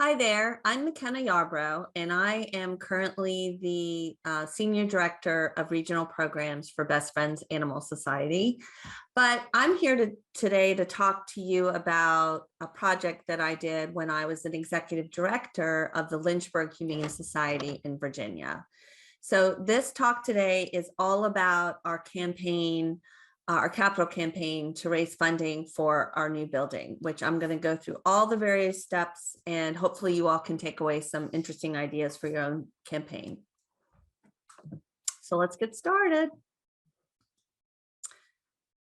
Hi there, I'm Makena Yarbrough, and I am currently the Senior Director of Regional Programs for Best Friends Animal Society. But I'm here today to talk to you about a project that I did when I was an Executive Director of the Lynchburg Humane Society in Virginia. So this talk today is all about our campaign, our capital campaign to raise funding for our new building, which I'm going to go through all the various steps, and hopefully you all can take away some interesting ideas for your own campaign. So let's get started.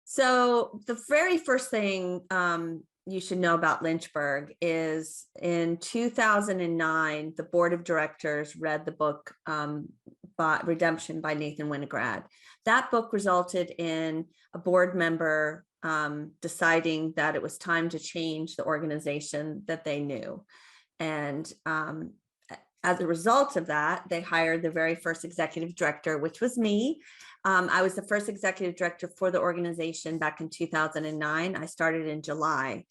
So the very first thing you should know about Lynchburg is in 2009, the board of directors read the book Redemption by Nathan Winograd. That book resulted in a board member deciding that it was time to change the organization that they knew. And as a result of that, they hired the very first executive director, which was me. I was the first executive director for the organization back in 2009. I started in July.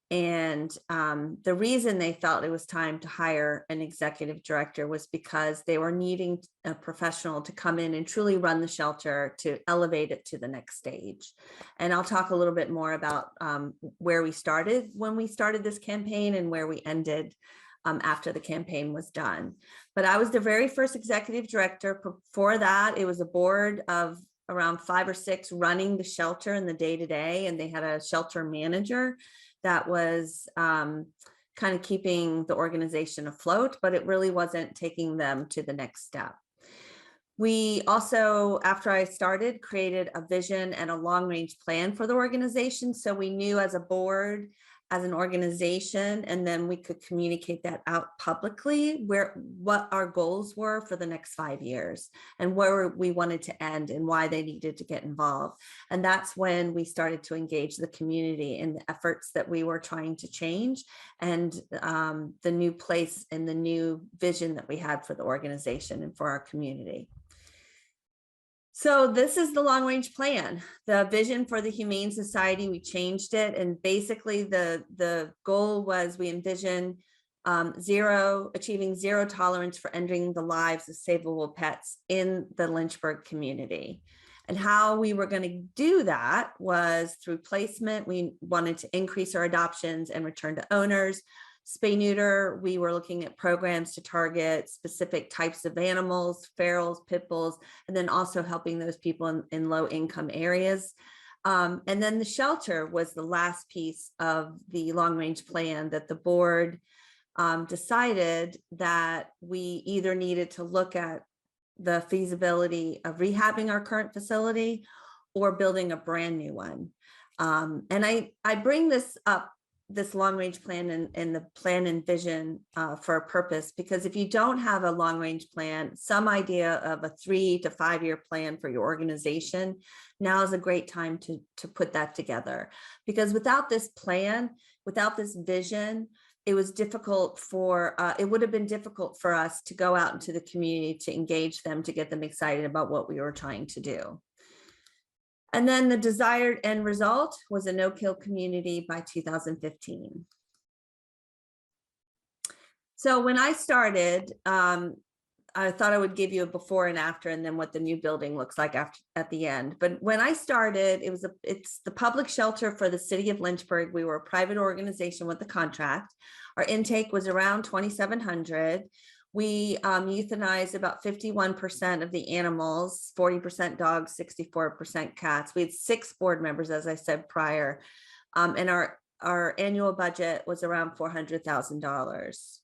And the reason they felt it was time to hire an executive director was because they were needing a professional to come in and truly run the shelter to elevate it to the next stage. And I'll talk a little bit more about where we started when we started this campaign and where we ended after the campaign was done. But I was the very first executive director. Before that, it was a board of around 5 or 6 running the shelter in the day-to-day, and they had a shelter manager that was kind of keeping the organization afloat, but it really wasn't taking them to the next step. We also, after I started, created a vision and a long-range plan for the organization. So we knew as a board, as an organization, and then we could communicate that out publicly, what our goals were for the next 5 years and where we wanted to end and why they needed to get involved. And that's when we started to engage the community in the efforts that we were trying to change and the new place and the new vision that we had for the organization and for our community. So this is the long-range plan, the vision for the Humane Society. We changed it, and basically the goal was we envisioned achieving zero tolerance for ending the lives of savable pets in the Lynchburg community. And how we were going to do that was through placement. We wanted to increase our adoptions and return to owners. Spay neuter, we were looking at programs to target specific types of animals, ferals, pit bulls, and then also helping those people in low income areas. And then the shelter was the last piece of the long range plan that the board decided that we either needed to look at the feasibility of rehabbing our current facility or building a brand new one. And I bring this up, this long-range plan and the plan and vision for a purpose, because if you don't have a long-range plan, some idea of a 3 to 5 year plan for your organization, now is a great time to put that together. Because without this plan, without this vision, it was difficult it would have been difficult for us to go out into the community to engage them, to get them excited about what we were trying to do. And then the desired end result was a no-kill community by 2015. So when I started, I thought I would give you a before and after, and then what the new building looks like at the end. But when I started, it's the public shelter for the city of Lynchburg. We were a private organization with a contract. Our intake was around 2,700. We euthanized about 51% of the animals, 40% dogs, 64% cats. We had 6 board members, as I said prior, and our annual budget was around $400,000.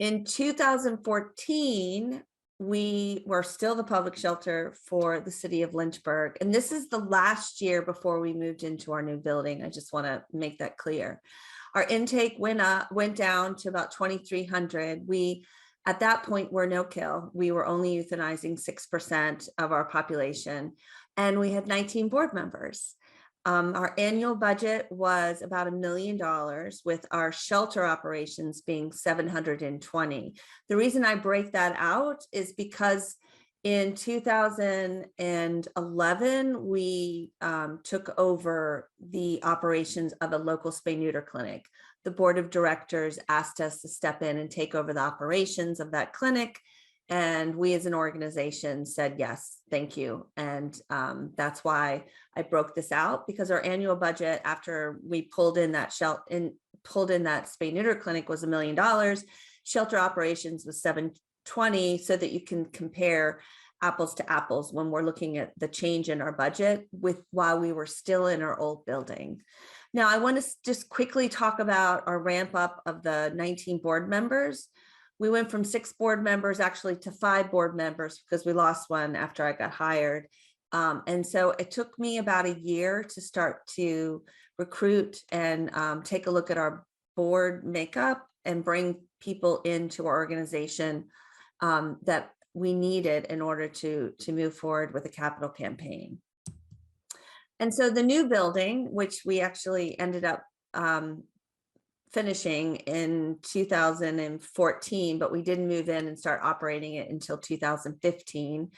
In 2014, we were still the public shelter for the city of Lynchburg, and this is the last year before we moved into our new building. I just want to make that clear. Our intake went down to about 2,300. We, at that point, were no kill. We were only euthanizing 6% of our population, and we had 19 board members. Our annual budget was about $1 million, with our shelter operations being 720. The reason I break that out is because In 2011, we took over the operations of a local spay neuter clinic. The board of directors asked us to step in and take over the operations of that clinic. And we as an organization said, yes, thank you. And that's why I broke this out, because our annual budget after we pulled in that spay neuter clinic was $1 million. Shelter operations was 720, so that you can compare apples to apples when we're looking at the change in our budget with while we were still in our old building. Now, I want to just quickly talk about our ramp up of the 19 board members. We went from 6 board members actually to 5 board members because we lost one after I got hired. And so it took me about a year to start to recruit and take a look at our board makeup and bring people into our organization that we needed in order to move forward with a capital campaign. And so the new building, which we actually ended up finishing in 2014, but we didn't move in and start operating it until 2015.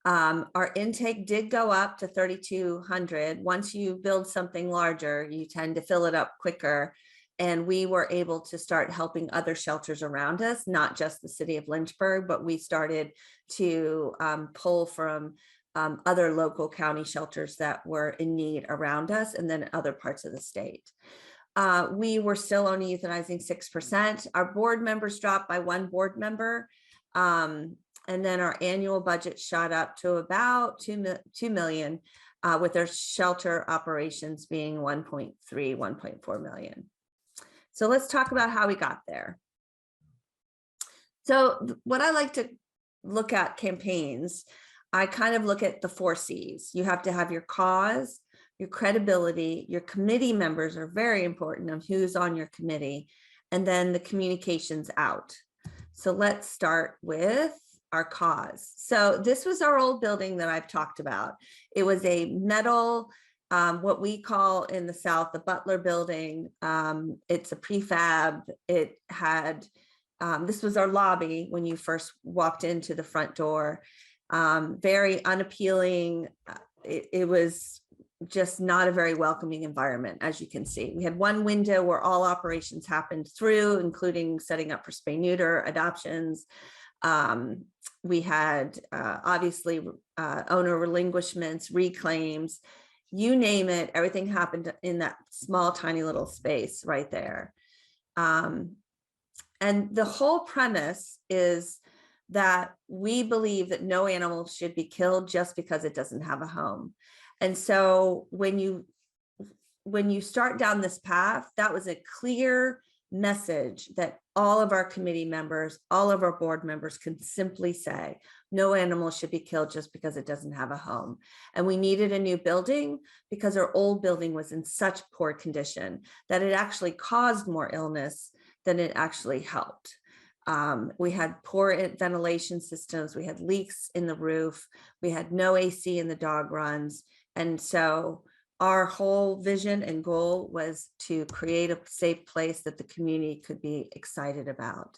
Our intake did go up to 3,200. Once you build something larger, you tend to fill it up quicker. And we were able to start helping other shelters around us, not just the city of Lynchburg, but we started to pull from other local county shelters that were in need around us, and then other parts of the state. We were still only euthanizing 6%. Our board members dropped by 1 board member. And then our annual budget shot up to about 2 million, with our shelter operations being 1.3, 1.4 million. So let's talk about how we got there. So what I like to look at campaigns, I kind of look at the 4 C's. You have to have your cause, your credibility, your committee members are very important of who's on your committee, and then the communications out. So let's start with our cause. So this was our old building that I've talked about. It was a metal, what we call in the South, the Butler building. It's a prefab. It had, this was our lobby when you first walked into the front door. Very unappealing. It was just not a very welcoming environment, as you can see. We had 1 window where all operations happened through, including setting up for spay neuter, adoptions. We had obviously owner relinquishments, reclaims, you name it, everything happened in that small, tiny little space right there. And the whole premise is that we believe that no animal should be killed just because it doesn't have a home. And so when you start down this path, that was a clear message that all of our committee members, all of our board members can simply say, no animal should be killed just because it doesn't have a home. And we needed a new building because our old building was in such poor condition that it actually caused more illness than it actually helped. We had poor ventilation systems. We had leaks in the roof. We had no AC in the dog runs. And so our whole vision and goal was to create a safe place that the community could be excited about.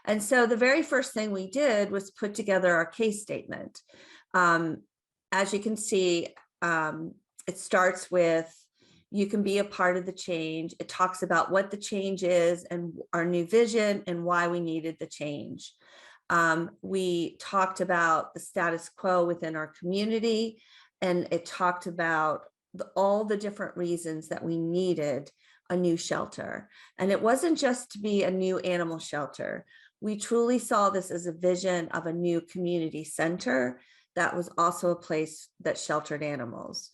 And so the very first thing we did was put together our case statement. As you can see, it starts with, you can be a part of the change. It talks about what the change is and our new vision and why we needed the change. We talked about the status quo within our community, and it talked about all the different reasons that we needed a new shelter. And it wasn't just to be a new animal shelter. We truly saw this as a vision of a new community center that was also a place that sheltered animals.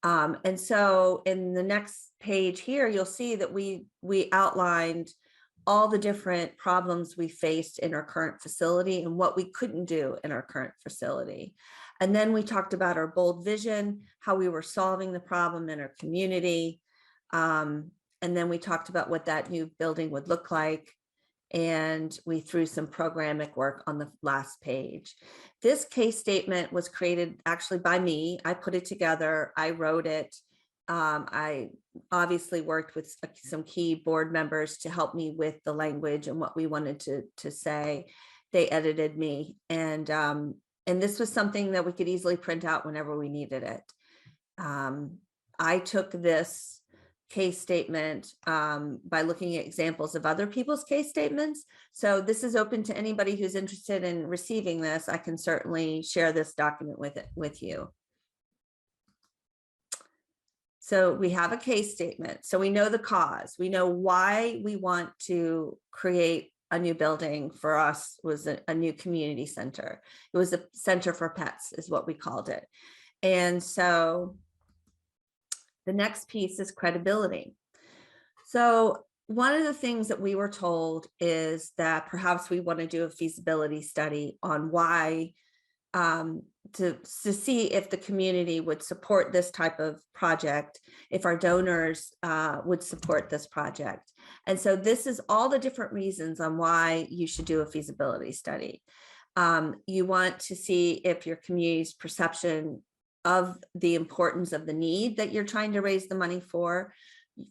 And so in the next page here, you'll see that we outlined all the different problems we faced in our current facility and what we couldn't do in our current facility. And then we talked about our bold vision, how we were solving the problem in our community. And then we talked about what that new building would look like. And we threw some programmatic work on the last page. This case statement was created actually by me. I put it together. I wrote it. I obviously worked with some key board members to help me with the language and what we wanted to say. They edited me. And And this was something that we could easily print out whenever we needed it. I took this case statement by looking at examples of other people's case statements. So this is open to anybody who's interested in receiving this. I can certainly share this document with you. So we have a case statement. So we know the cause. We know why we want to create a new building. For us was a new community center. It was a center for pets is what we called it. And so the next piece is credibility. So one of the things that we were told is that perhaps we want to do a feasibility study on why, to see if the community would support this type of project, if our donors would support this project. And so this is all the different reasons on why you should do a feasibility study. You want to see if your community's perception of the importance of the need that you're trying to raise the money for,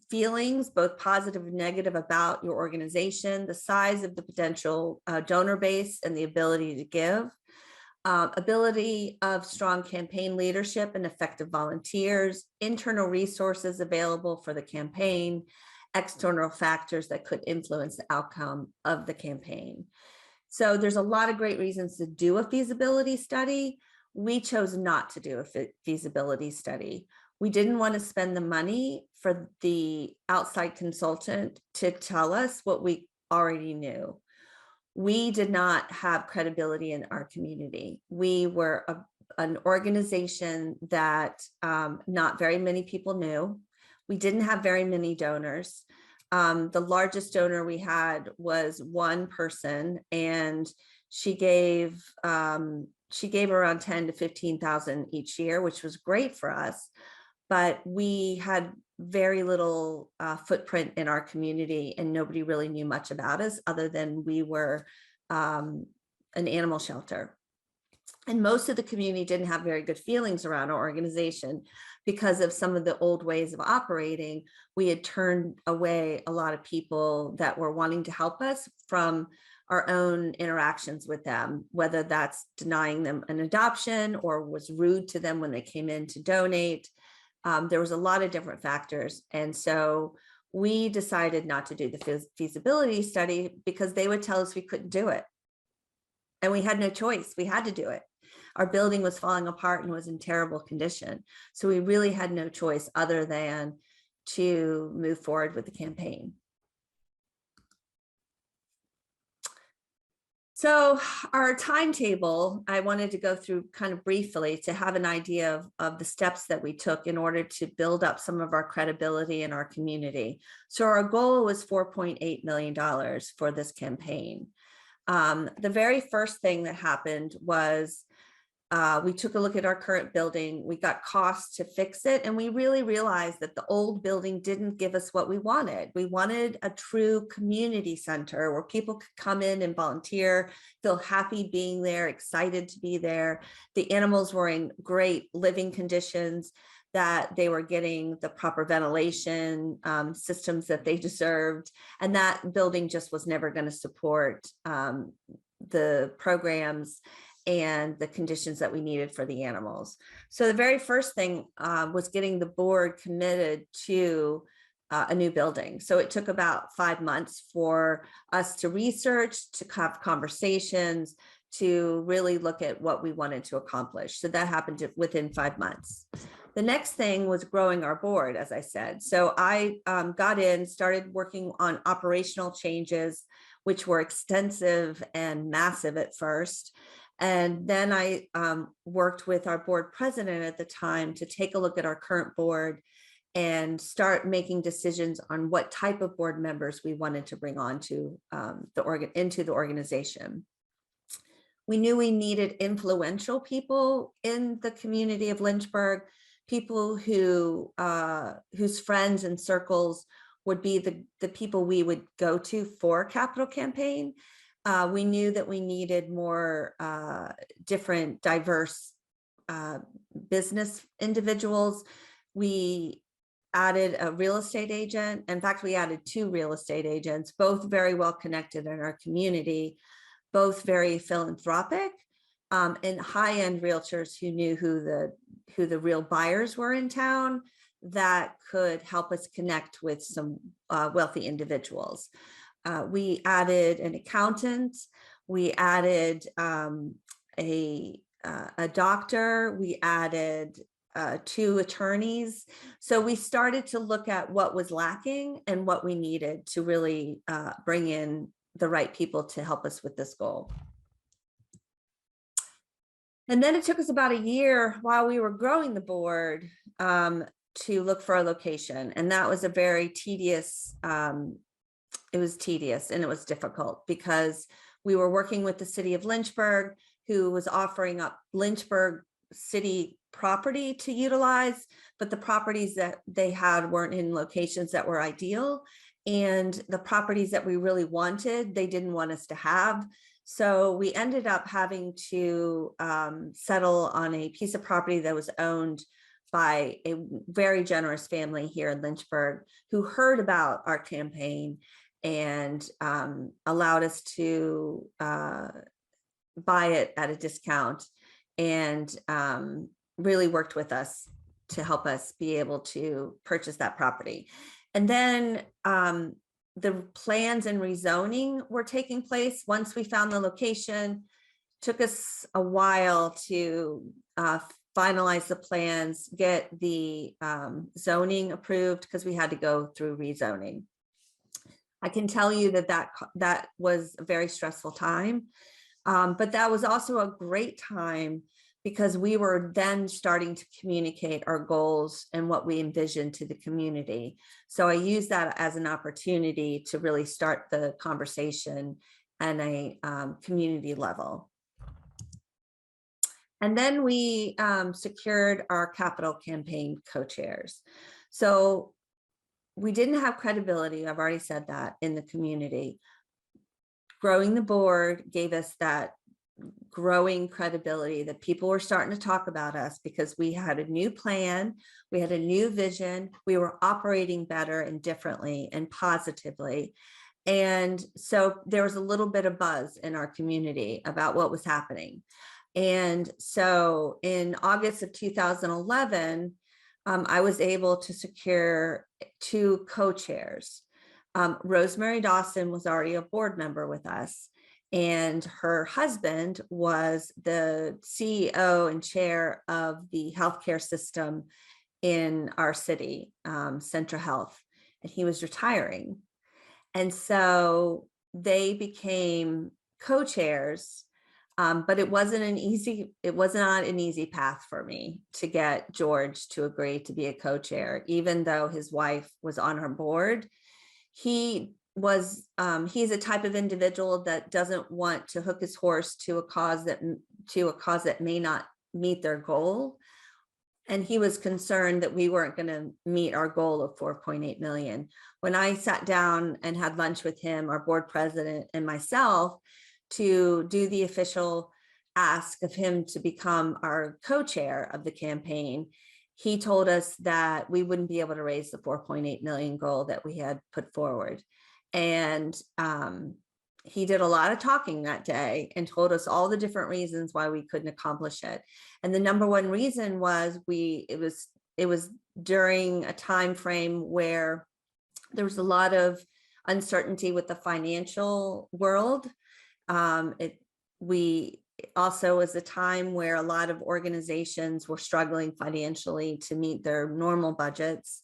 feelings, both positive and negative, about your organization, the size of the potential donor base and the ability to give, ability of strong campaign leadership and effective volunteers, internal resources available for the campaign, external factors that could influence the outcome of the campaign. So there's a lot of great reasons to do a feasibility study. We chose not to do a feasibility study. We didn't want to spend the money for the outside consultant to tell us what we already knew. We did not have credibility in our community. We were an organization that not very many people knew. We didn't have very many donors. The largest donor we had was one person, and she gave around 10 to 15,000 each year, which was great for us. But we had very little footprint in our community, and nobody really knew much about us other than we were an animal shelter. And most of the community didn't have very good feelings around our organization because of some of the old ways of operating. We had turned away a lot of people that were wanting to help us from our own interactions with them, whether that's denying them an adoption or was rude to them when they came in to donate. There was a lot of different factors. And so we decided not to do the feasibility study because they would tell us we couldn't do it. And we had no choice. We had to do it. Our building was falling apart and was in terrible condition. So we really had no choice other than to move forward with the campaign. So our timetable, I wanted to go through kind of briefly to have an idea of the steps that we took in order to build up some of our credibility in our community. So our goal was $4.8 million for this campaign. The very first thing that happened was we took a look at our current building. We got costs to fix it, and we really realized that the old building didn't give us what we wanted. We wanted a true community center where people could come in and volunteer, feel happy being there, excited to be there. The animals were in great living conditions, that they were getting the proper ventilation systems that they deserved. And that building just was never going to support the programs and the conditions that we needed for the animals. So the very first thing was getting the board committed to a new building. So it took about 5 months for us to research, to have conversations, to really look at what we wanted to accomplish. So that happened within 5 months. The next thing was growing our board, as I said. So I got in, started working on operational changes, which were extensive and massive at first. And then I worked with our board president at the time to take a look at our current board and start making decisions on what type of board members we wanted to bring on to into the organization. We knew we needed influential people in the community of Lynchburg, people who whose friends and circles would be the people we would go to for a capital campaign. We knew that we needed more different, diverse business individuals. We added a real estate agent. In fact, we added 2 real estate agents, both very well connected in our community, both very philanthropic, and high-end realtors who knew who the real buyers were in town that could help us connect with some wealthy individuals. We added an accountant. We added a doctor. We added 2 attorneys. So we started to look at what was lacking and what we needed to really bring in the right people to help us with this goal. And then it took us about a year while we were growing the board to look for a location. And that was a very tedious, it was tedious and it was difficult because we were working with the city of Lynchburg, who was offering up Lynchburg city property to utilize, but the properties that they had weren't in locations that were ideal. And the properties that we really wanted, they didn't want us to have. So we ended up having to settle on a piece of property that was owned by a very generous family here in Lynchburg who heard about our campaign and allowed us to buy it at a discount and really worked with us to help us be able to purchase that property. And then the plans and rezoning were taking place once we found the location. Took us a while to finalize the plans, get the zoning approved because we had to go through rezoning. I can tell you that was a very stressful time, but that was also a great time because we were then starting to communicate our goals and what we envisioned to the community. So I used that as an opportunity to really start the conversation at a community level. And then we secured our capital campaign co-chairs. So we didn't have credibility, I've already said that, in the community. Growing the board gave us that growing credibility that people were starting to talk about us because we had a new plan, we had a new vision, we were operating better and differently and positively. And so there was a little bit of buzz in our community about what was happening. And so in August of 2011, I was able to secure 2 co-chairs. Rosemary Dawson was already a board member with us, and her husband was the CEO and chair of the healthcare system in our city, Centra Health, and he was retiring. And so they became co-chairs, but it was not an easy path for me to get George to agree to be a co-chair, even though his wife was on our board. He's a type of individual that doesn't want to hook his horse to a cause that may not meet their goal. And he was concerned that we weren't going to meet our goal of 4.8 million. When I sat down and had lunch with him, our board president, and myself to do the official ask of him to become our co-chair of the campaign, he told us that we wouldn't be able to raise the 4.8 million goal that we had put forward. And he did a lot of talking that day and told us all the different reasons why we couldn't accomplish it. And the number one reason was it was during a time frame where there was a lot of uncertainty with the financial world. We also was a time where a lot of organizations were struggling financially to meet their normal budgets.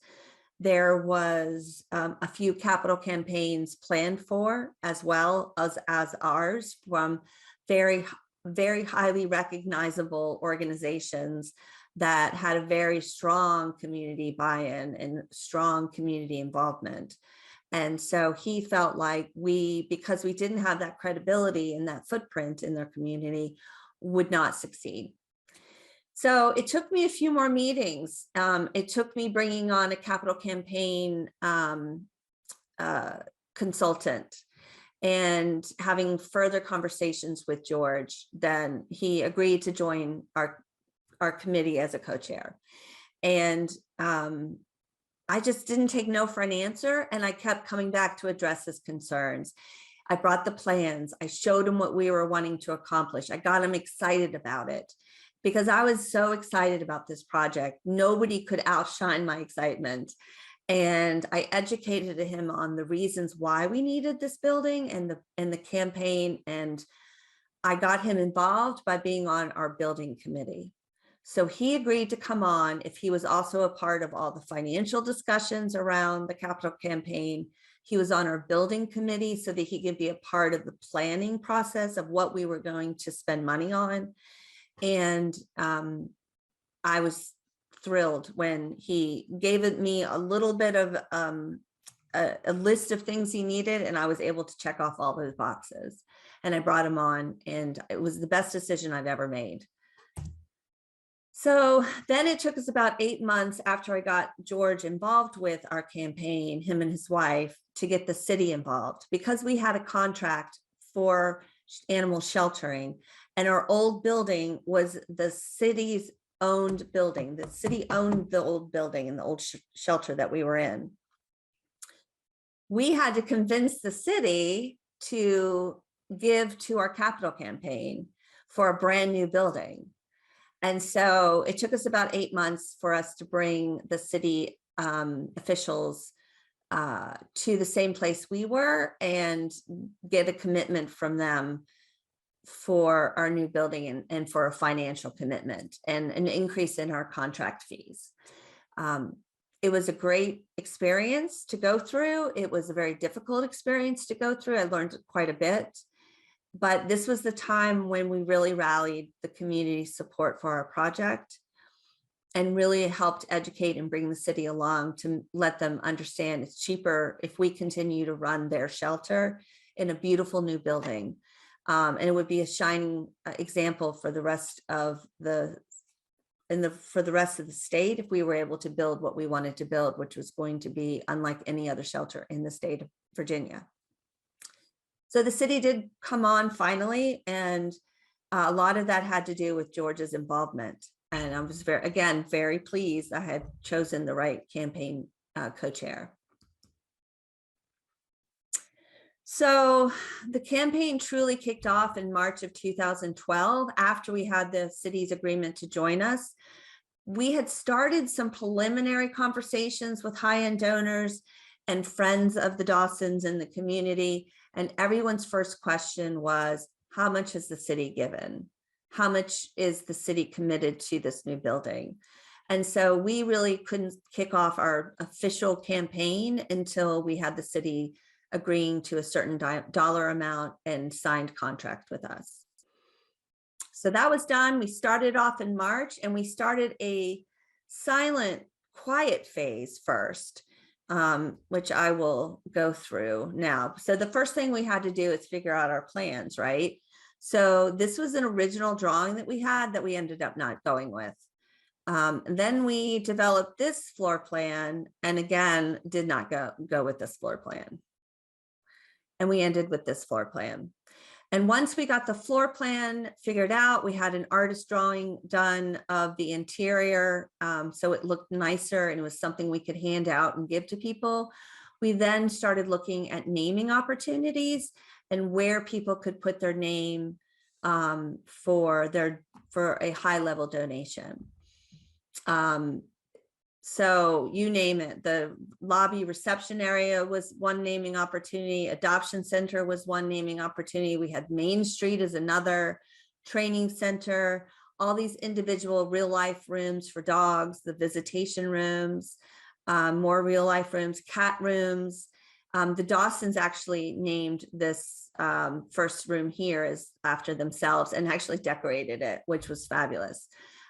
There was a few capital campaigns planned for, as well as ours, from very, very highly recognizable organizations that had a very strong community buy-in and strong community involvement. And so he felt like because we didn't have that credibility and that footprint in their community, would not succeed. So it took me a few more meetings. It took me bringing on a capital campaign consultant and having further conversations with George. Then he agreed to join our committee as a co-chair. And I just didn't take no for an answer, and I kept coming back to address his concerns. I brought the plans. I showed him what we were wanting to accomplish. I got him excited about it because I was so excited about this project. Nobody could outshine my excitement. And I educated him on the reasons why we needed this building and the campaign. And I got him involved by being on our building committee. So he agreed to come on if he was also a part of all the financial discussions around the capital campaign. He was on our building committee so that he could be a part of the planning process of what we were going to spend money on. And I was thrilled when he gave me a little bit of a list of things he needed, and I was able to check off all those boxes. And I brought him on, and it was the best decision I've ever made. So then it took us about 8 months after I got George involved with our campaign, him and his wife, to get the city involved, because we had a contract for animal sheltering, and our old building was the city's owned building. The city owned the old building and the old shelter that we were in. We had to convince the city to give to our capital campaign for a brand new building. And so it took us about 8 months for us to bring the city officials to the same place we were and get a commitment from them for our new building and for a financial commitment and an increase in our contract fees. It was a great experience to go through. It was a very difficult experience to go through. I learned quite a bit. But this was the time when we really rallied the community support for our project and really helped educate and bring the city along to let them understand it's cheaper if we continue to run their shelter in a beautiful new building. And it would be a shining example for the rest of the state if we were able to build what we wanted to build, which was going to be unlike any other shelter in the state of Virginia. So the city did come on finally, and a lot of that had to do with George's involvement. And I was very pleased I had chosen the right campaign co-chair. So the campaign truly kicked off in March of 2012 after we had the city's agreement to join us. We had started some preliminary conversations with high-end donors and friends of the Dawsons in the community. And everyone's first question was, how much has the city given? How much is the city committed to this new building? And so we really couldn't kick off our official campaign until we had the city agreeing to a certain dollar amount and signed contract with us. So that was done. We started off in March, and we started a silent, quiet phase first. Which I will go through now. So the first thing we had to do is figure out our plans, right? So this was an original drawing that we had that we ended up not going with. Then we developed this floor plan, and again, did not go with this floor plan. And we ended with this floor plan. And once we got the floor plan figured out, we had an artist drawing done of the interior. So it looked nicer and it was something we could hand out and give to people. We then started looking at naming opportunities and where people could put their name for a high level donation. So you name it, the lobby reception area was one naming opportunity, adoption center was one naming opportunity. We had Main Street as another, training center, all these individual real life rooms for dogs, the visitation rooms, more real life rooms, cat rooms. The Dawsons actually named this first room here as after themselves and actually decorated it, which was fabulous.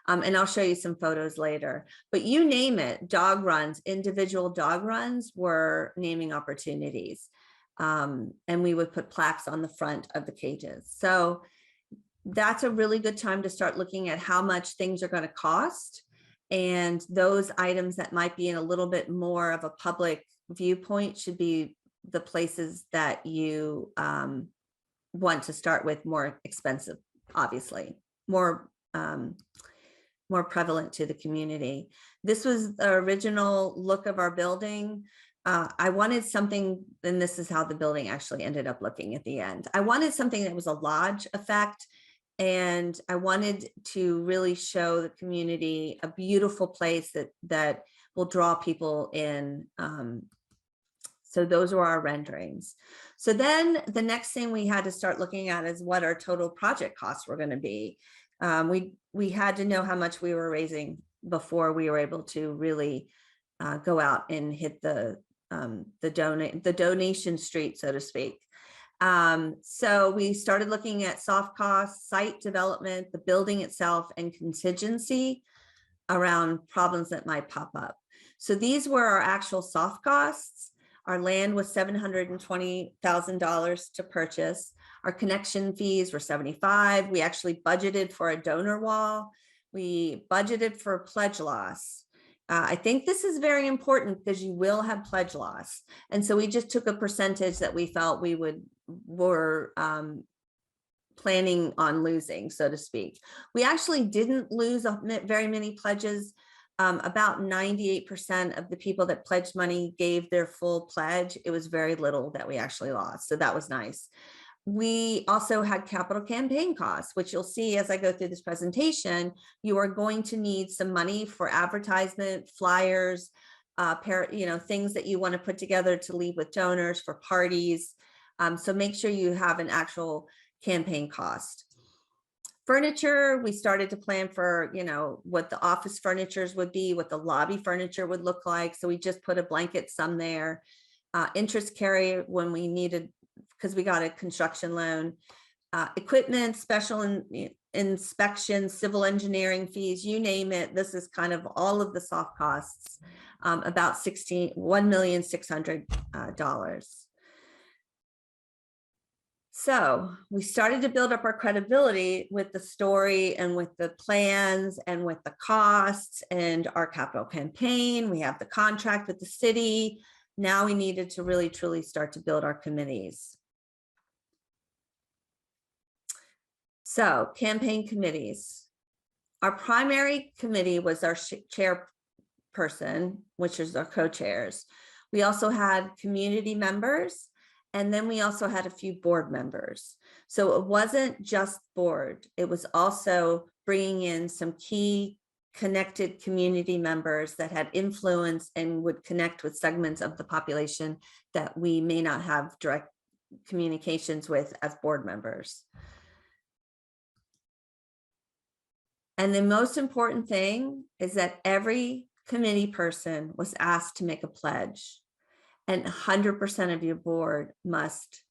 And I'll show you some photos later, but you name it, dog runs, individual dog runs were naming opportunities. And we would put plaques on the front of the cages. So that's a really good time to start looking at how much things are going to cost. And those items that might be in a little bit more of a public viewpoint should be the places that you want to start with, more expensive, obviously, more prevalent to the community. This was the original look of our building. I wanted something, and this is how the building actually ended up looking at the end. I wanted something that was a lodge effect, and I wanted to really show the community a beautiful place that will draw people in. So those were our renderings. So then the next thing we had to start looking at is what our total project costs were going to be. We had to know how much we were raising before we were able to really go out and hit the donation street, so to speak. So we started looking at soft costs, site development, the building itself, and contingency around problems that might pop up. So these were our actual soft costs. Our land was $720,000 to purchase. Our connection fees were $75,000. We actually budgeted for a donor wall. We budgeted for pledge loss. I think this is very important because you will have pledge loss. And so we just took a percentage that we felt we were planning on losing, so to speak. We actually didn't lose very many pledges. About 98% of the people that pledged money gave their full pledge. It was very little that we actually lost. So that was nice. We also had capital campaign costs, which you'll see as I go through this presentation. You are going to need some money for advertisement, flyers, things that you want to put together to leave with donors for parties. So make sure you have an actual campaign cost. Furniture, we started to plan for, what the office furnitures would be, what the lobby furniture would look like. So we just put a blanket sum there. Interest carry when we needed, because we got a construction loan. Equipment, special inspections, civil engineering fees, you name it. This is kind of all of the soft costs, about $1,600,000. So we started to build up our credibility with the story and with the plans and with the costs and our capital campaign. We have the contract with the city. Now we needed to really, truly start to build our committees. So campaign committees. Our primary committee was our chairperson, which is our co-chairs. We also had community members. And then we also had a few board members. So it wasn't just board. It was also bringing in some key connected community members that had influence and would connect with segments of the population that we may not have direct communications with as board members. And the most important thing is that every committee person was asked to make a pledge. And 100% of your board must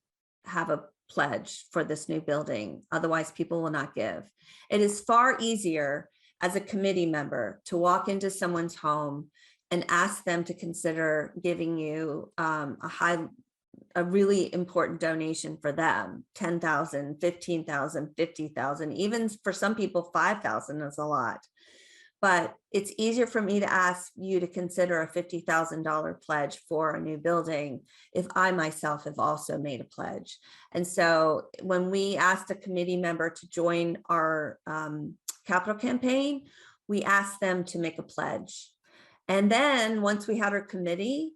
have a pledge for this new building. Otherwise, people will not give. It is far easier as a committee member to walk into someone's home and ask them to consider giving you a really important donation for them, 10,000, 15,000, 50,000, even for some people, 5,000 is a lot. But it's easier for me to ask you to consider a $50,000 pledge for a new building if I myself have also made a pledge. And so when we asked a committee member to join our capital campaign, we asked them to make a pledge. And then once we had our committee,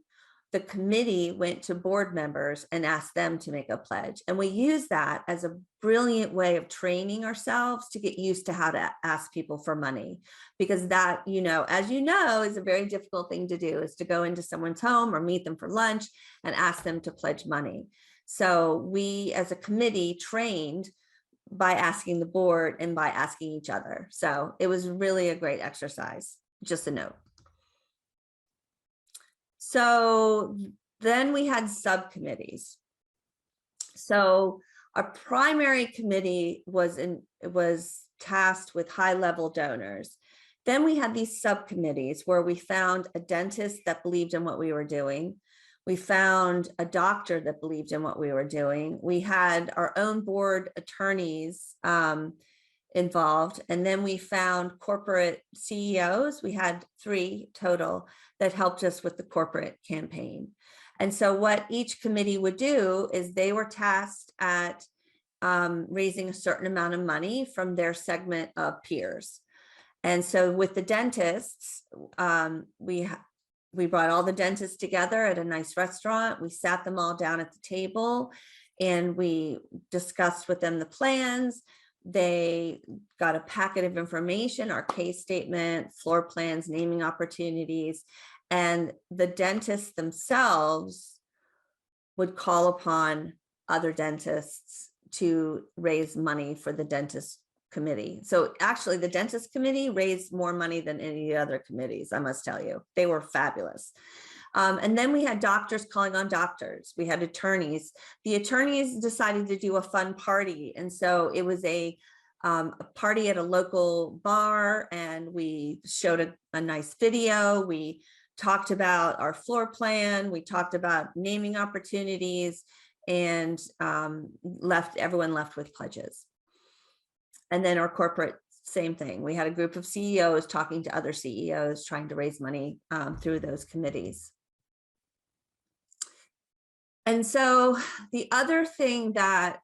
the committee went to board members and asked them to make a pledge. And we use that as a brilliant way of training ourselves to get used to how to ask people for money, because that, as you know, is a very difficult thing to do, is to go into someone's home or meet them for lunch and ask them to pledge money. So we as a committee trained by asking the board and by asking each other. So it was really a great exercise, just a note. So then we had subcommittees. So our primary committee was tasked with high-level donors. Then we had these subcommittees where we found a dentist that believed in what we were doing. We found a doctor that believed in what we were doing. We had our own board attorneys involved. And then we found corporate CEOs. We had 3 total that helped us with the corporate campaign. And so what each committee would do is they were tasked at raising a certain amount of money from their segment of peers. And so with the dentists, we we brought all the dentists together at a nice restaurant. We sat them all down at the table and we discussed with them the plans. They got a packet of information, our case statement, floor plans, naming opportunities, and the dentists themselves would call upon other dentists to raise money for the dentist committee. So actually the dentist committee raised more money than any other committees, I must tell you. They were fabulous. And then we had doctors calling on doctors. We had attorneys. The attorneys decided to do a fun party. And so it was a party at a local bar, and we showed a nice video. We talked about our floor plan. We talked about naming opportunities, and everyone left with pledges. And then our corporate, same thing. We had a group of CEOs talking to other CEOs, trying to raise money through those committees. And so the other thing that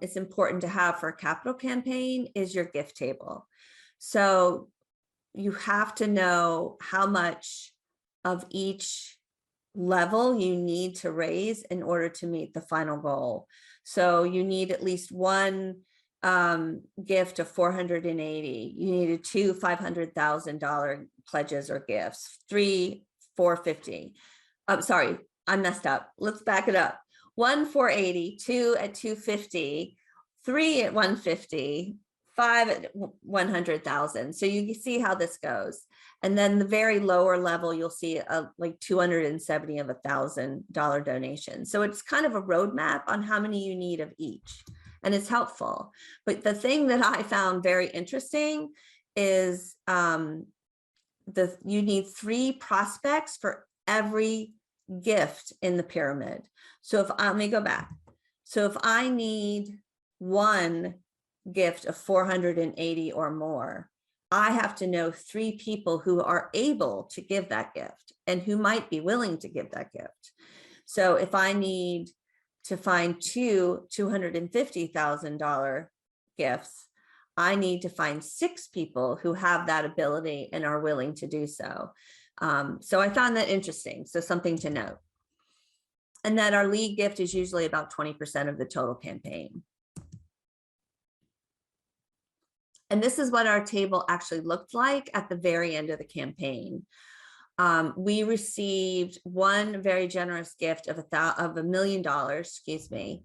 is important to have for a capital campaign is your gift table. So you have to know how much of each level you need to raise in order to meet the final goal. So you need at least one gift of 480. You needed two $500,000 pledges or gifts, three 450. Sorry, I messed up. Let's back it up. One 480, two at 250, three at 150, five at 100,000. So you see how this goes. And then the very lower level, you'll see like 270 of $1,000 donation. So it's kind of a roadmap on how many you need of each. And it's helpful. But the thing that I found very interesting is you need 3 prospects for every gift in the pyramid. So let me go back. So if I need one gift of 480 or more, I have to know 3 people who are able to give that gift and who might be willing to give that gift. So if I need to find 2 $250,000 gifts, I need to find 6 people who have that ability and are willing to do so. So I found that interesting. So something to note. And that our lead gift is usually about 20% of the total campaign. And this is what our table actually looked like at the very end of the campaign. We received one very generous gift of $1 million, excuse me.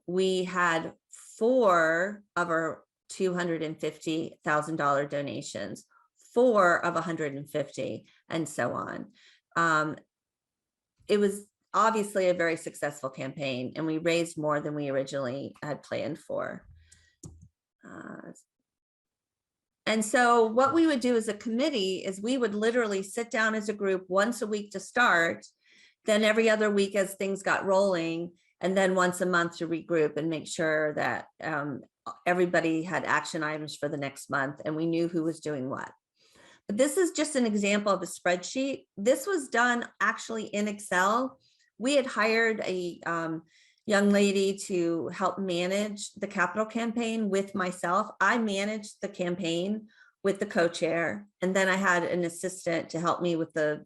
We had 4 of our $250,000 donations, 4 of 150, and so on. It was obviously a very successful campaign, and we raised more than we originally had planned for. And so what we would do as a committee is we would literally sit down as a group once a week to start, then every other week as things got rolling, and then once a month to regroup and make sure that everybody had action items for the next month and we knew who was doing what. But this is just an example of a spreadsheet. This was done actually in Excel. We had hired a young lady to help manage the capital campaign with myself. I managed the campaign with the co-chair, and then I had an assistant to help me with the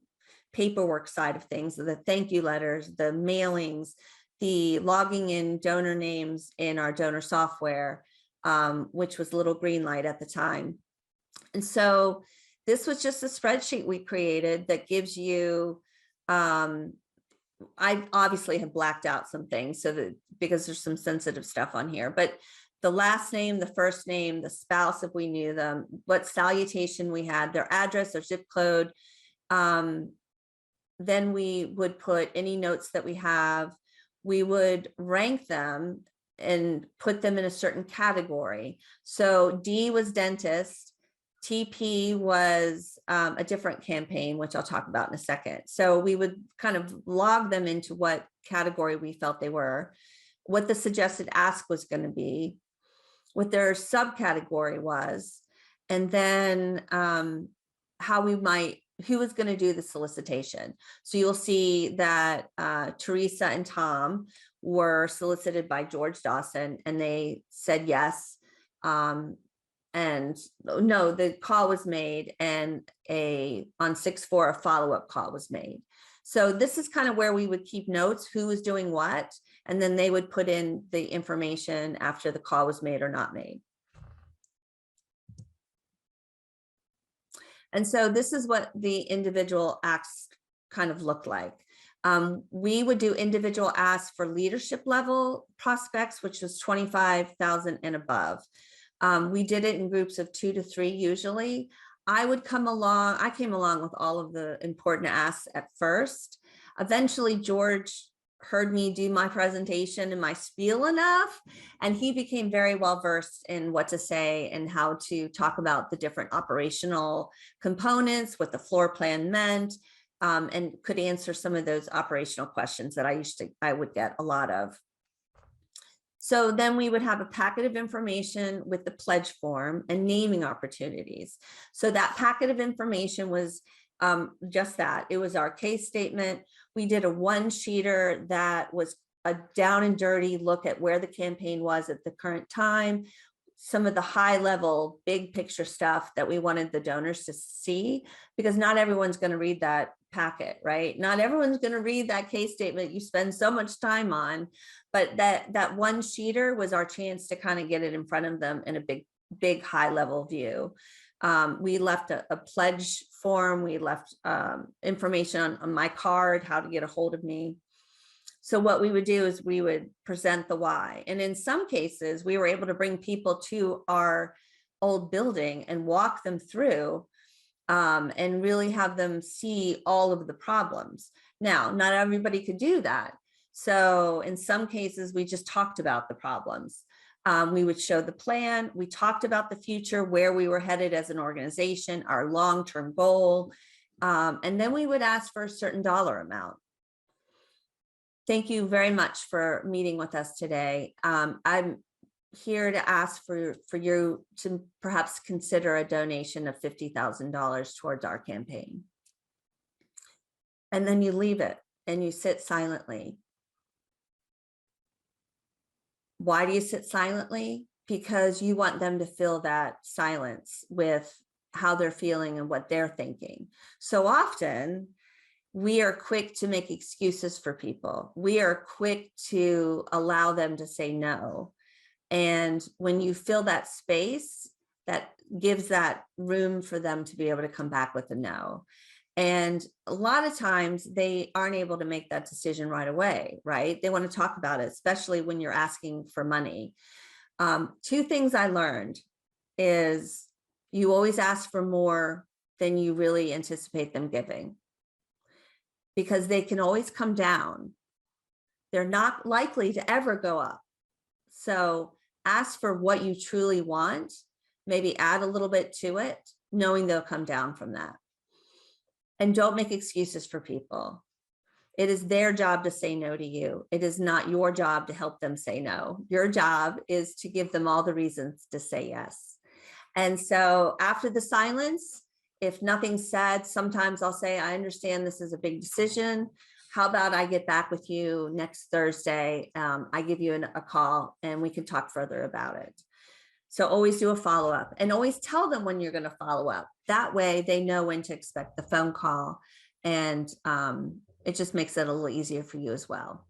paperwork side of things, the thank you letters, the mailings, the logging in donor names in our donor software, which was Little Green Light at the time. And so this was just a spreadsheet we created that gives you, I obviously have blacked out some things so that because there's some sensitive stuff on here, but the last name, the first name, the spouse, if we knew them, what salutation we had, their address, their zip code. Then we would put any notes that we have. We would rank them and put them in a certain category. So D was dentist, TP was a different campaign, which I'll talk about in a second. So we would kind of log them into what category we felt they were, what the suggested ask was going to be, what their subcategory was, and then who was going to do the solicitation. So you'll see that Teresa and Tom were solicited by George Dawson, and they said yes. and no, the call was made, and on 6/4 a follow-up call was made. So this is kind of where we would keep notes, who was doing what, and then they would put in the information after the call was made or not made. And so this is what the individual acts kind of looked like. We would do individual asks for leadership level prospects, which was 25,000 and above. We did it in groups of 2 to 3 usually. I came along with all of the important asks at first. Eventually, George heard me do my presentation and my spiel enough, and he became very well versed in what to say and how to talk about the different operational components, what the floor plan meant, and could answer some of those operational questions that I would get a lot of. So then we would have a packet of information with the pledge form and naming opportunities. So that packet of information was just that. It was our case statement. We did a one-sheeter that was a down and dirty look at where the campaign was at the current time, some of the high level, big picture stuff that we wanted the donors to see, because not everyone's going to read that packet, right? Not everyone's going to read that case statement you spend so much time on, but that one sheeter was our chance to kind of get it in front of them in a big high level view. We left a pledge form. We left information on my card, how to get a hold of me. So what we would do is we would present the why. And in some cases, we were able to bring people to our old building and walk them through and really have them see all of the problems. Now, not everybody could do that. So in some cases, we just talked about the problems. We would show the plan. We talked about the future, where we were headed as an organization, our long-term goal. And then we would ask for a certain dollar amount. Thank you very much for meeting with us today. I'm here to ask for you to perhaps consider a donation of $50,000 towards our campaign. And then you leave it and you sit silently. Why do you sit silently? Because you want them to fill that silence with how they're feeling and what they're thinking. So often, we are quick to make excuses for people. We are quick to allow them to say no. And when you fill that space, that gives that room for them to be able to come back with a no. And a lot of times they aren't able to make that decision right away, right? They want to talk about it, especially when you're asking for money. 2 things I learned is you always ask for more than you really anticipate them giving, because they can always come down. They're not likely to ever go up. So ask for what you truly want, maybe add a little bit to it, knowing they'll come down from that. And don't make excuses for people. It is their job to say no to you. It is not your job to help them say no. Your job is to give them all the reasons to say yes. And so after the silence, if nothing's said, sometimes I'll say, I understand this is a big decision. How about I get back with you next Thursday? I give you a call and we can talk further about it. So always do a follow-up and always tell them when you're going to follow up. That way they know when to expect the phone call, and it just makes it a little easier for you as well.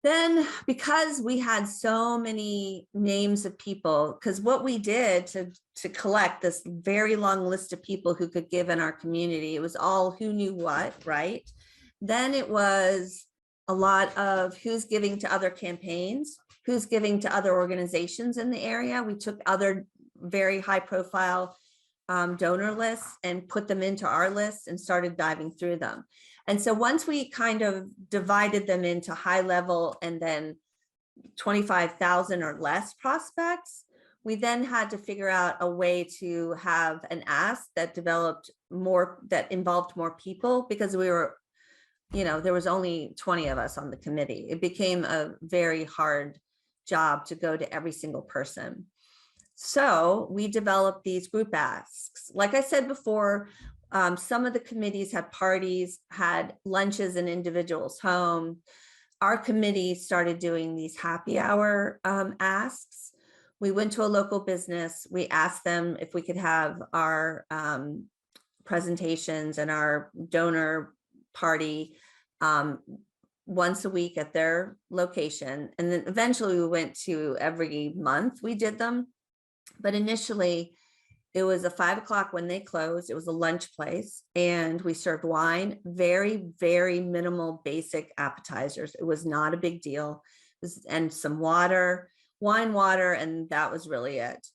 Then, because we had so many names of people, because what we did to collect this very long list of people who could give in our community, it was all who knew what, right? Then it was a lot of who's giving to other campaigns, who's giving to other organizations in the area. We took other very high profile donor lists and put them into our list and started diving through them. And so once we kind of divided them into high level and then 25,000 or less prospects, we then had to figure out a way to have an ask that involved more people, because we were, there was only 20 of us on the committee. It became a very hard job to go to every single person. So we developed these group asks. Like I said before, some of the committees had parties, had lunches in individuals' home. our committee started doing these happy hour asks. We went to a local business. We asked them if we could have our presentations and our donor party once a week at their location. And then eventually we went to every month we did them. But initially it was a 5 o'clock when they closed. It was a lunch place, and we served wine, very, very minimal basic appetizers. It was not a big deal. And some water, wine, water, and that was really it.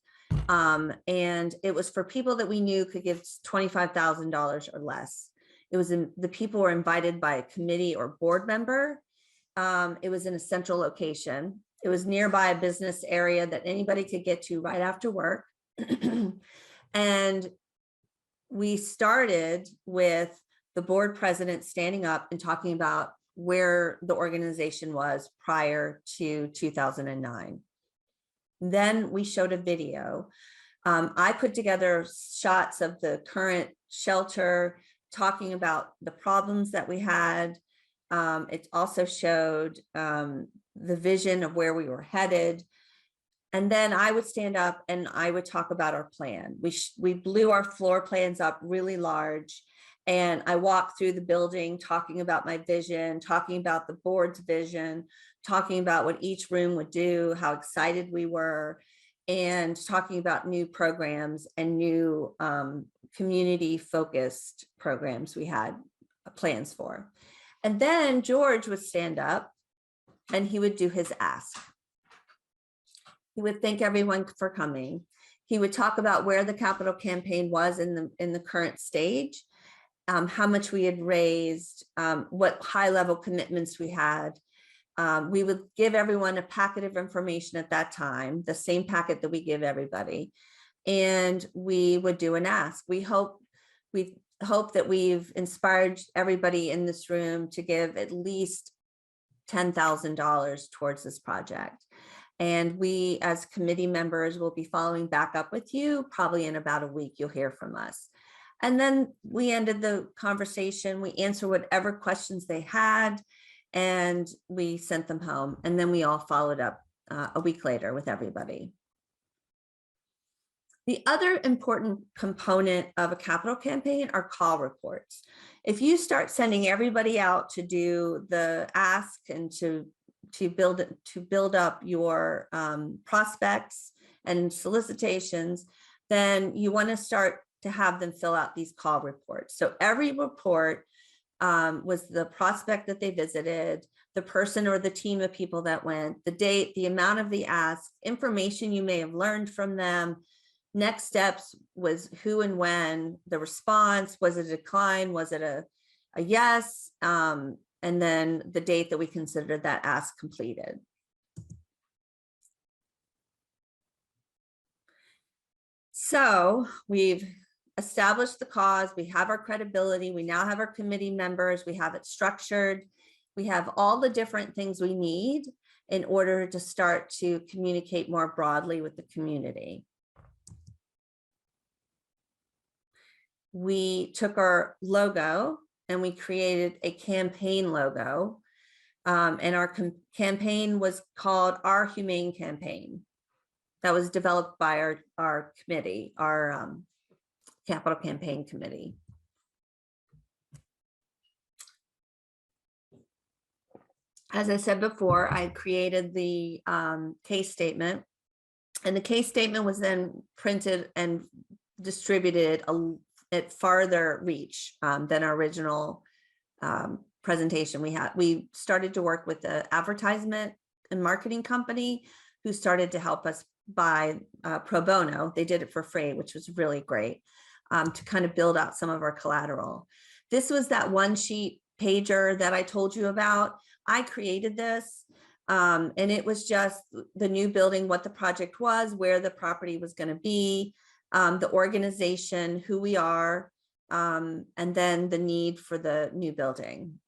And it was for people that we knew could give $25,000 or less. It was the people were invited by a committee or board member. It was in a central location. It was nearby a business area that anybody could get to right after work. And we started with the board president standing up and talking about where the organization was prior to 2009. Then we showed a video. I put together shots of the current shelter, talking about the problems that we had. It also showed the vision of where we were headed. And then I would stand up and I would talk about our plan. We blew our floor plans up really large. And I walked through the building talking about my vision, talking about the board's vision, talking about what each room would do, how excited we were, and talking about new programs and new community focused programs we had plans for. And then George would stand up and he would do his ask. He would thank everyone for coming. He would talk about where the capital campaign was in the current stage, how much we had raised, what high level commitments we had. We would give everyone a packet of information at that time, the same packet that we give everybody. And we would do an ask. We hope that we've inspired everybody in this room to give at least $10,000 towards this project. And we, as committee members, will be following back up with you. Probably in about a week, you'll hear from us. And then we ended the conversation. We answered whatever questions they had, and we sent them home. And then we all followed up a week later with everybody. The other important component of a capital campaign are call reports. If you start sending everybody out to do the ask and to build up your prospects and solicitations, then you want to start to have them fill out these call reports. So every report was the prospect that they visited, the person or the team of people that went, the date, the amount of the ask, information you may have learned from them. Next steps was who and when, the response, was it a decline, was it a yes, and then the date that we considered that ask completed. So we've established the cause, we have our credibility, we now have our committee members, we have it structured, we have all the different things we need in order to start to communicate more broadly with the community. We took our logo and we created a campaign logo. And our campaign was called Our Humane Campaign. That was developed by our committee, our capital campaign committee. As I said before, I created the case statement, and the case statement was then printed and distributed at farther reach than our original presentation. We started to work with the advertisement and marketing company who started to help us by pro bono. They did it for free, which was really great, to kind of build out some of our collateral. This was that one sheet pager that I told you about. I created this, and it was just the new building, what the project was, where the property was going to be, the organization, who we are, and then the need for the new building.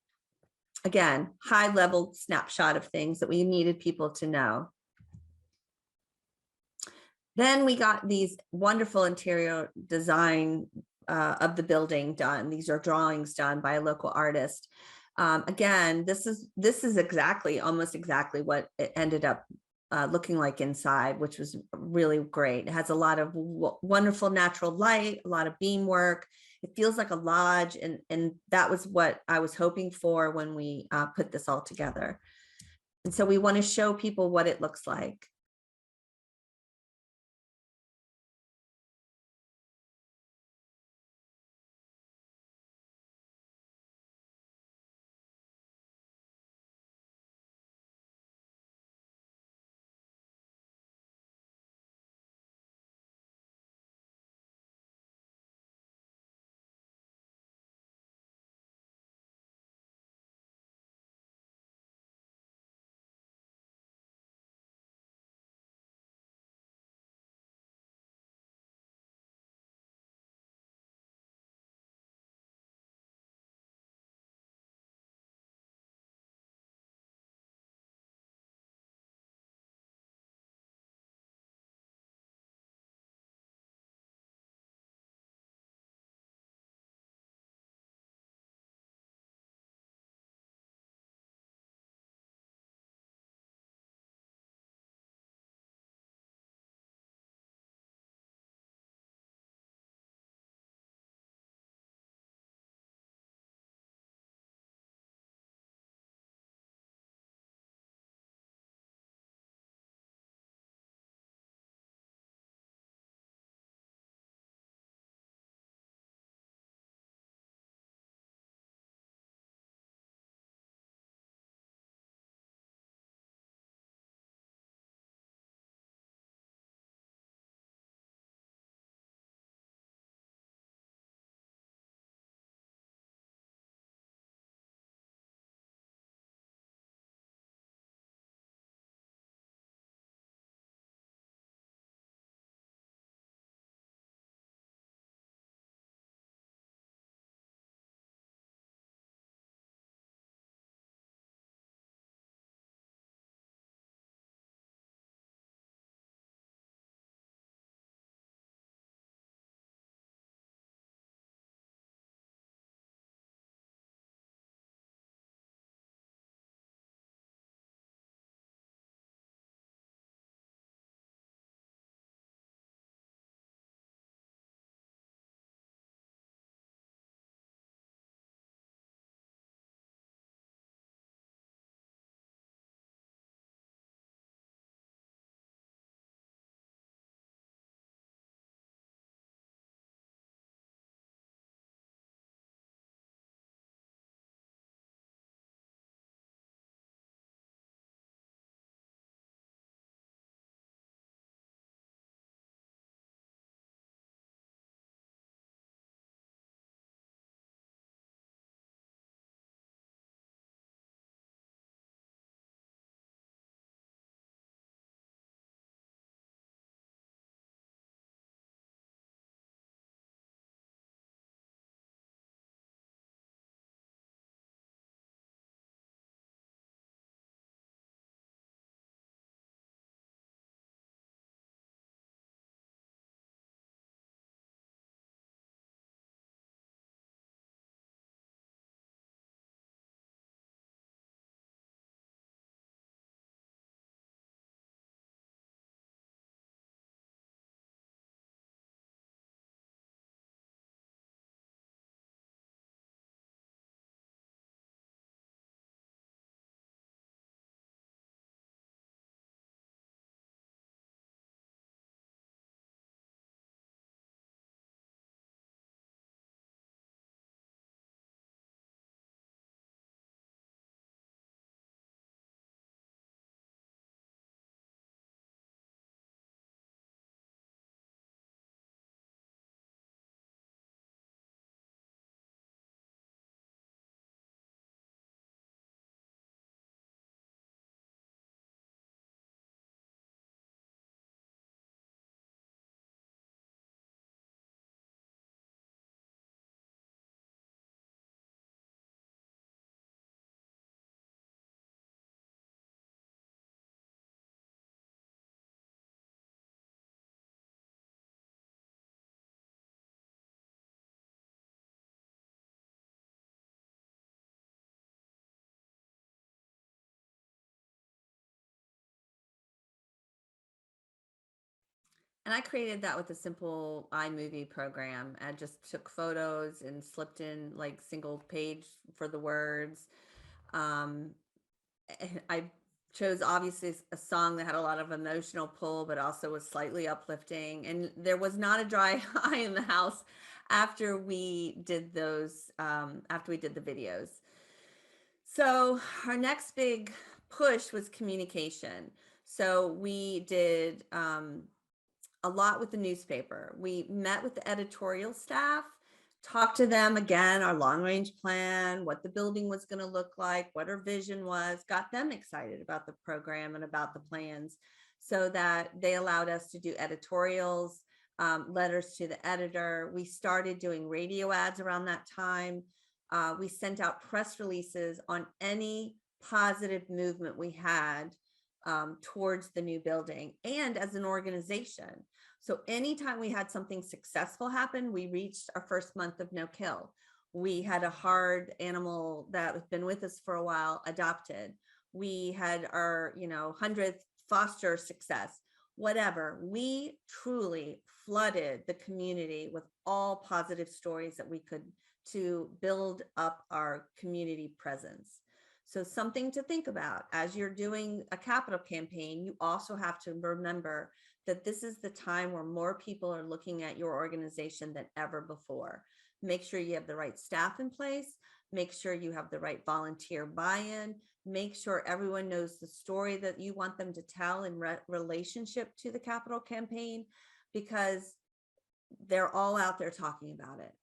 Again, high level snapshot of things that we needed people to know. Then we got these wonderful interior design of the building done. These are drawings done by a local artist. Again, this is exactly, almost exactly what it ended up looking like inside, which was really great. It has a lot of wonderful natural light, a lot of beam work. It feels like a lodge, and that was what I was hoping for when we put this all together. And so we want to show people what it looks like. And I created that with a simple iMovie program. I just took photos and slipped in like single page for the words. Um, I chose obviously a song that had a lot of emotional pull, but also was slightly uplifting. And there was not a dry eye in the house after we did those, after we did the videos. So our next big push was communication. So we did a lot with the newspaper. We met with the editorial staff, talked to them again, our long range plan, what the building was going to look like, what our vision was, got them excited about the program and about the plans, so that they allowed us to do editorials, letters to the editor. We started doing radio ads around that time. We sent out press releases on any positive movement we had towards the new building, and as an organization. So anytime we had something successful happen, we reached our first month of no kill. We had a hard animal that had been with us for a while adopted. We had our 100th foster success. Whatever. We truly flooded the community with all positive stories that we could to build up our community presence. So something to think about as you're doing a capital campaign. You also have to remember that this is the time where more people are looking at your organization than ever before. Make sure you have the right staff in place. Make sure you have the right volunteer buy-in. Make sure everyone knows the story that you want them to tell in relationship to the capital campaign, because they're all out there talking about it.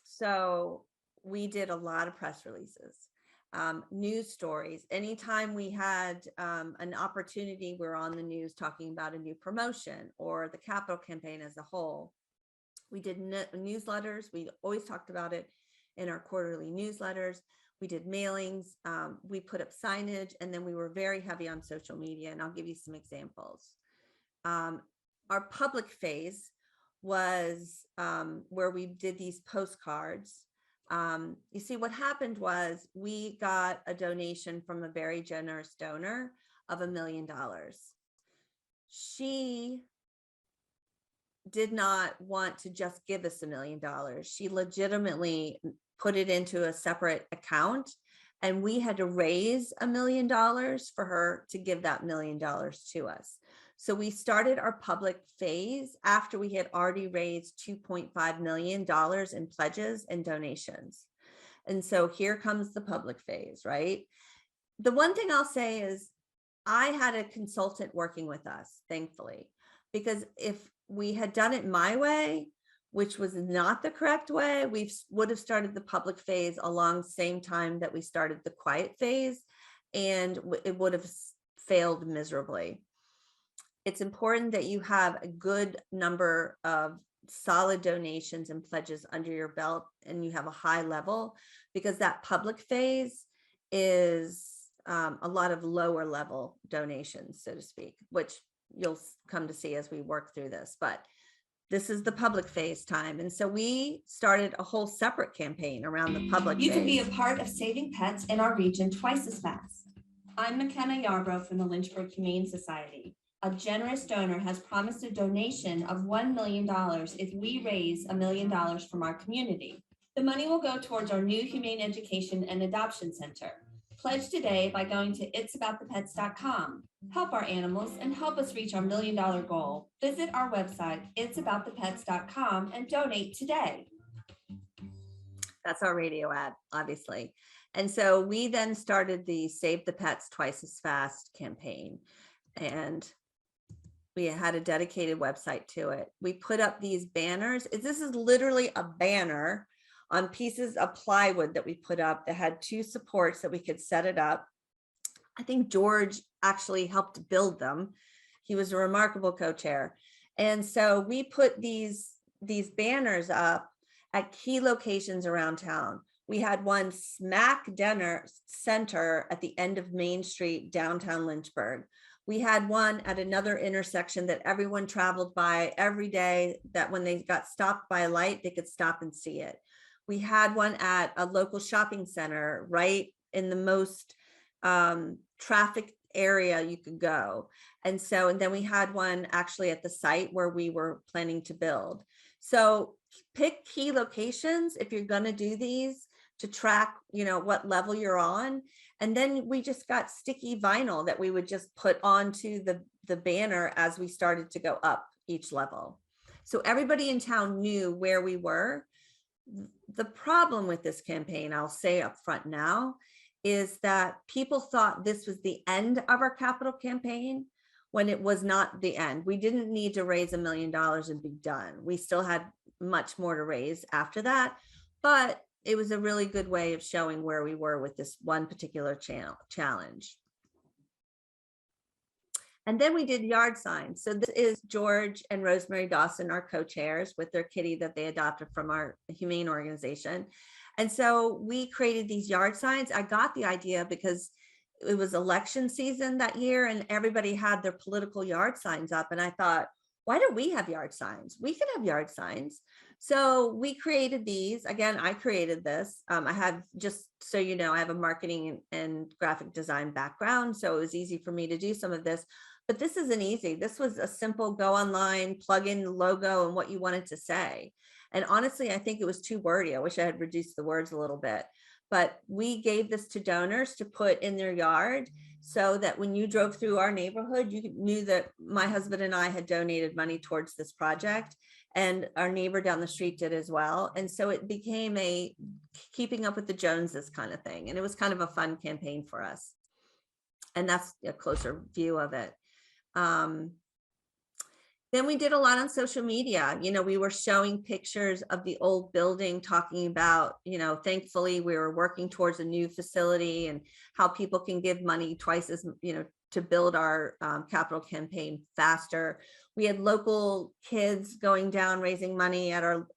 So we did a lot of press releases. News stories. Anytime we had an opportunity, we're on the news talking about a new promotion or the capital campaign as a whole. We did newsletters. We always talked about it in our quarterly newsletters. We did mailings. We put up signage, and then we were very heavy on social media. And I'll give you some examples. Our public phase was where we did these postcards. You see, what happened was we got a donation from a very generous donor of $1 million. She did not want to just give us $1 million. She legitimately put it into a separate account, and we had to raise $1 million for her to give that $1 million to us. So we started our public phase after we had already raised $2.5 million in pledges and donations. And so here comes the public phase, right? The one thing I'll say is I had a consultant working with us, thankfully, because if we had done it my way, which was not the correct way, we would have started the public phase along the same time that we started the quiet phase, and it would have failed miserably. It's important that you have a good number of solid donations and pledges under your belt, and you have a high level, because that public phase is a lot of lower level donations, so to speak, which you'll come to see as we work through this. But this is the public phase time. And so we started a whole separate campaign around the public phase. You can be a part of saving pets in our region twice as fast. I'm Makena Yarbrough from the Lynchburg Humane Society. A generous donor has promised a donation of $1 million if we raise $1 million from our community. The money will go towards our new humane education and adoption center. Pledge today by going to itsaboutthepets.com. Help our animals and help us reach our $1 million goal. Visit our website, itsaboutthepets.com, and donate today. That's our radio ad, obviously. And so we then started the Save the Pets Twice as Fast campaign. And we had a dedicated website to it. We put up these banners. This is literally a banner on pieces of plywood that we put up that had two supports that we could set it up. I think George actually helped build them. He was a remarkable co-chair. And so we put these banners up at key locations around town. We had one smack center at the end of Main Street, downtown Lynchburg. We had one at another intersection that everyone traveled by every day, that when they got stopped by a light, they could stop and see it. We had one at a local shopping center right in the most trafficked area you could go. And then we had one actually at the site where we were planning to build. So pick key locations if you're going to do these to track, what level you're on. And then we just got sticky vinyl that we would just put onto the banner as we started to go up each level. So everybody in town knew where we were. The problem with this campaign, I'll say up front now, is that people thought this was the end of our capital campaign when it was not the end. We didn't need to raise $1 million and be done. We still had much more to raise after that, but it was a really good way of showing where we were with this one particular challenge. And then we did yard signs. So this is George and Rosemary Dawson, our co-chairs, with their kitty that they adopted from our humane organization. And so we created these yard signs. I got the idea because it was election season that year and everybody had their political yard signs up. And I thought, why don't we have yard signs? We can have yard signs. So we created these. Again, I created this. I have, just so you know, I have a marketing and graphic design background. So it was easy for me to do some of this. But this isn't easy. This was a simple go online, plug in the logo and what you wanted to say. And honestly, I think it was too wordy. I wish I had reduced the words a little bit. But we gave this to donors to put in their yard so that when you drove through our neighborhood, you knew that my husband and I had donated money towards this project, and our neighbor down the street did as well. And so it became a keeping up with the Joneses kind of thing. And it was kind of a fun campaign for us. And that's a closer view of it. Then we did a lot on social media. We were showing pictures of the old building, talking about, thankfully we were working towards a new facility and how people can give money twice as, to build our capital campaign faster. We had local kids going down, raising money at our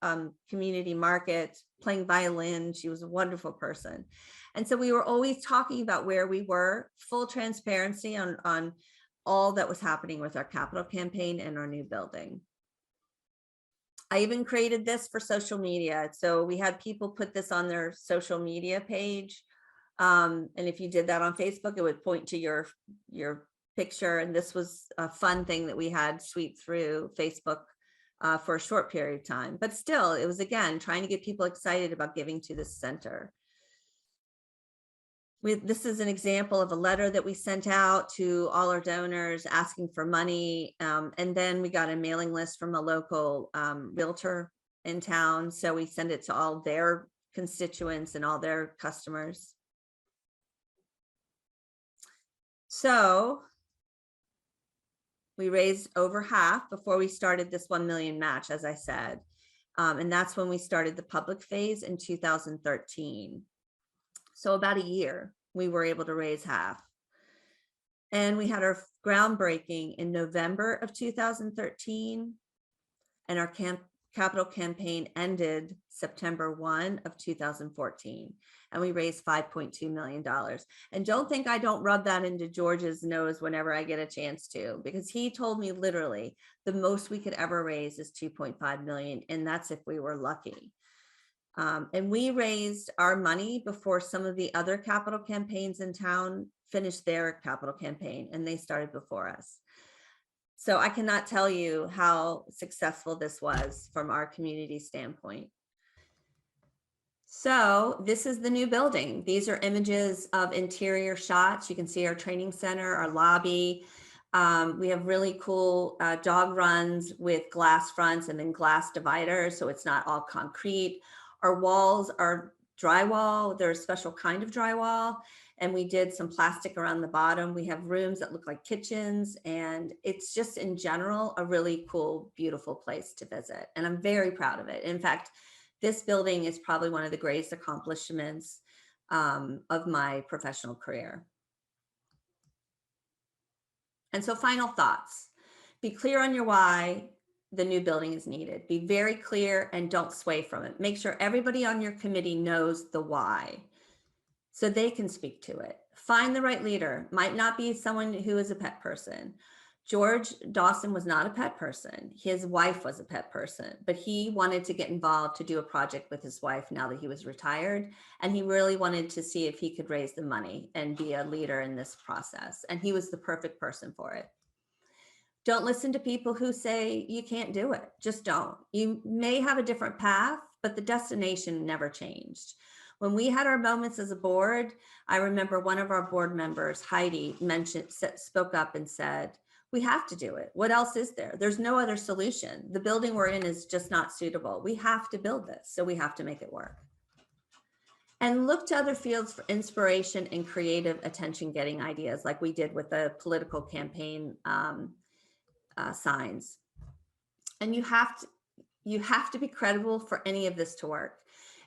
community market, playing violin. She was a wonderful person. And so we were always talking about where we were, full transparency on all that was happening with our capital campaign and our new building. I even created this for social media. So we had people put this on their social media page. And if you did that on Facebook, it would point to your picture. And this was a fun thing that we had sweep through Facebook for a short period of time. But still, it was, again, trying to get people excited about giving to this center. This is an example of a letter that we sent out to all our donors asking for money. And then we got a mailing list from a local realtor in town. So we send it to all their constituents and all their customers. So we raised over half before we started this 1 million match, as I said. And that's when we started the public phase in 2013. So about a year, we were able to raise half. And we had our groundbreaking in November of 2013. And our capital campaign ended September 1 of 2014. And we raised $5.2 million. And don't think I don't rub that into George's nose whenever I get a chance to, because he told me literally the most we could ever raise is 2.5 million. And that's if we were lucky. And we raised our money before some of the other capital campaigns in town finished their capital campaign, and they started before us. So I cannot tell you how successful this was from our community standpoint. So this is the new building. These are images of interior shots. You can see our training center, our lobby. We have really cool dog runs with glass fronts and then glass dividers, so it's not all concrete. Our walls are drywall. They're a special kind of drywall. And we did some plastic around the bottom. We have rooms that look like kitchens. And it's just in general, a really cool, beautiful place to visit. And I'm very proud of it. In fact, this building is probably one of the greatest accomplishments of my professional career. And so final thoughts. Be clear on your why the new building is needed. Be very clear and don't sway from it. Make sure everybody on your committee knows the why so they can speak to it. Find the right leader. Might not be someone who is a pet person. George Dawson was not a pet person. His wife was a pet person, but he wanted to get involved to do a project with his wife now that he was retired. And he really wanted to see if he could raise the money and be a leader in this process. And he was the perfect person for it. Don't listen to people who say you can't do it. Just don't. You may have a different path, but the destination never changed. When we had our moments as a board, I remember one of our board members, Heidi, spoke up and said, we have to do it. What else is there? There's no other solution. The building we're in is just not suitable. We have to build this, so we have to make it work. And look to other fields for inspiration and creative attention-getting ideas, like we did with the political campaign signs. And you have to be credible for any of this to work.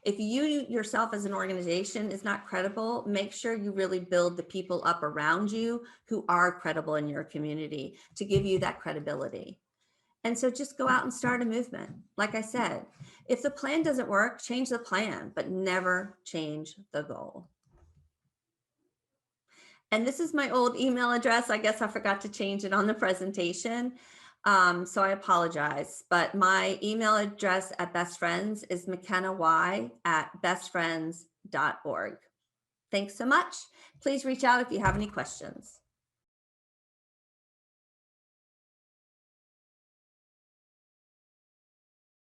If you yourself as an organization is not credible, make sure you really build the people up around you who are credible in your community to give you that credibility. And so just go out and start a movement. Like I said, if the plan doesn't work, change the plan, but never change the goal. And this is my old email address. I guess I forgot to change it on the presentation. So I apologize, but my email address at Best Friends is MakenaY@bestfriends.org. Thanks so much. Please reach out if you have any questions.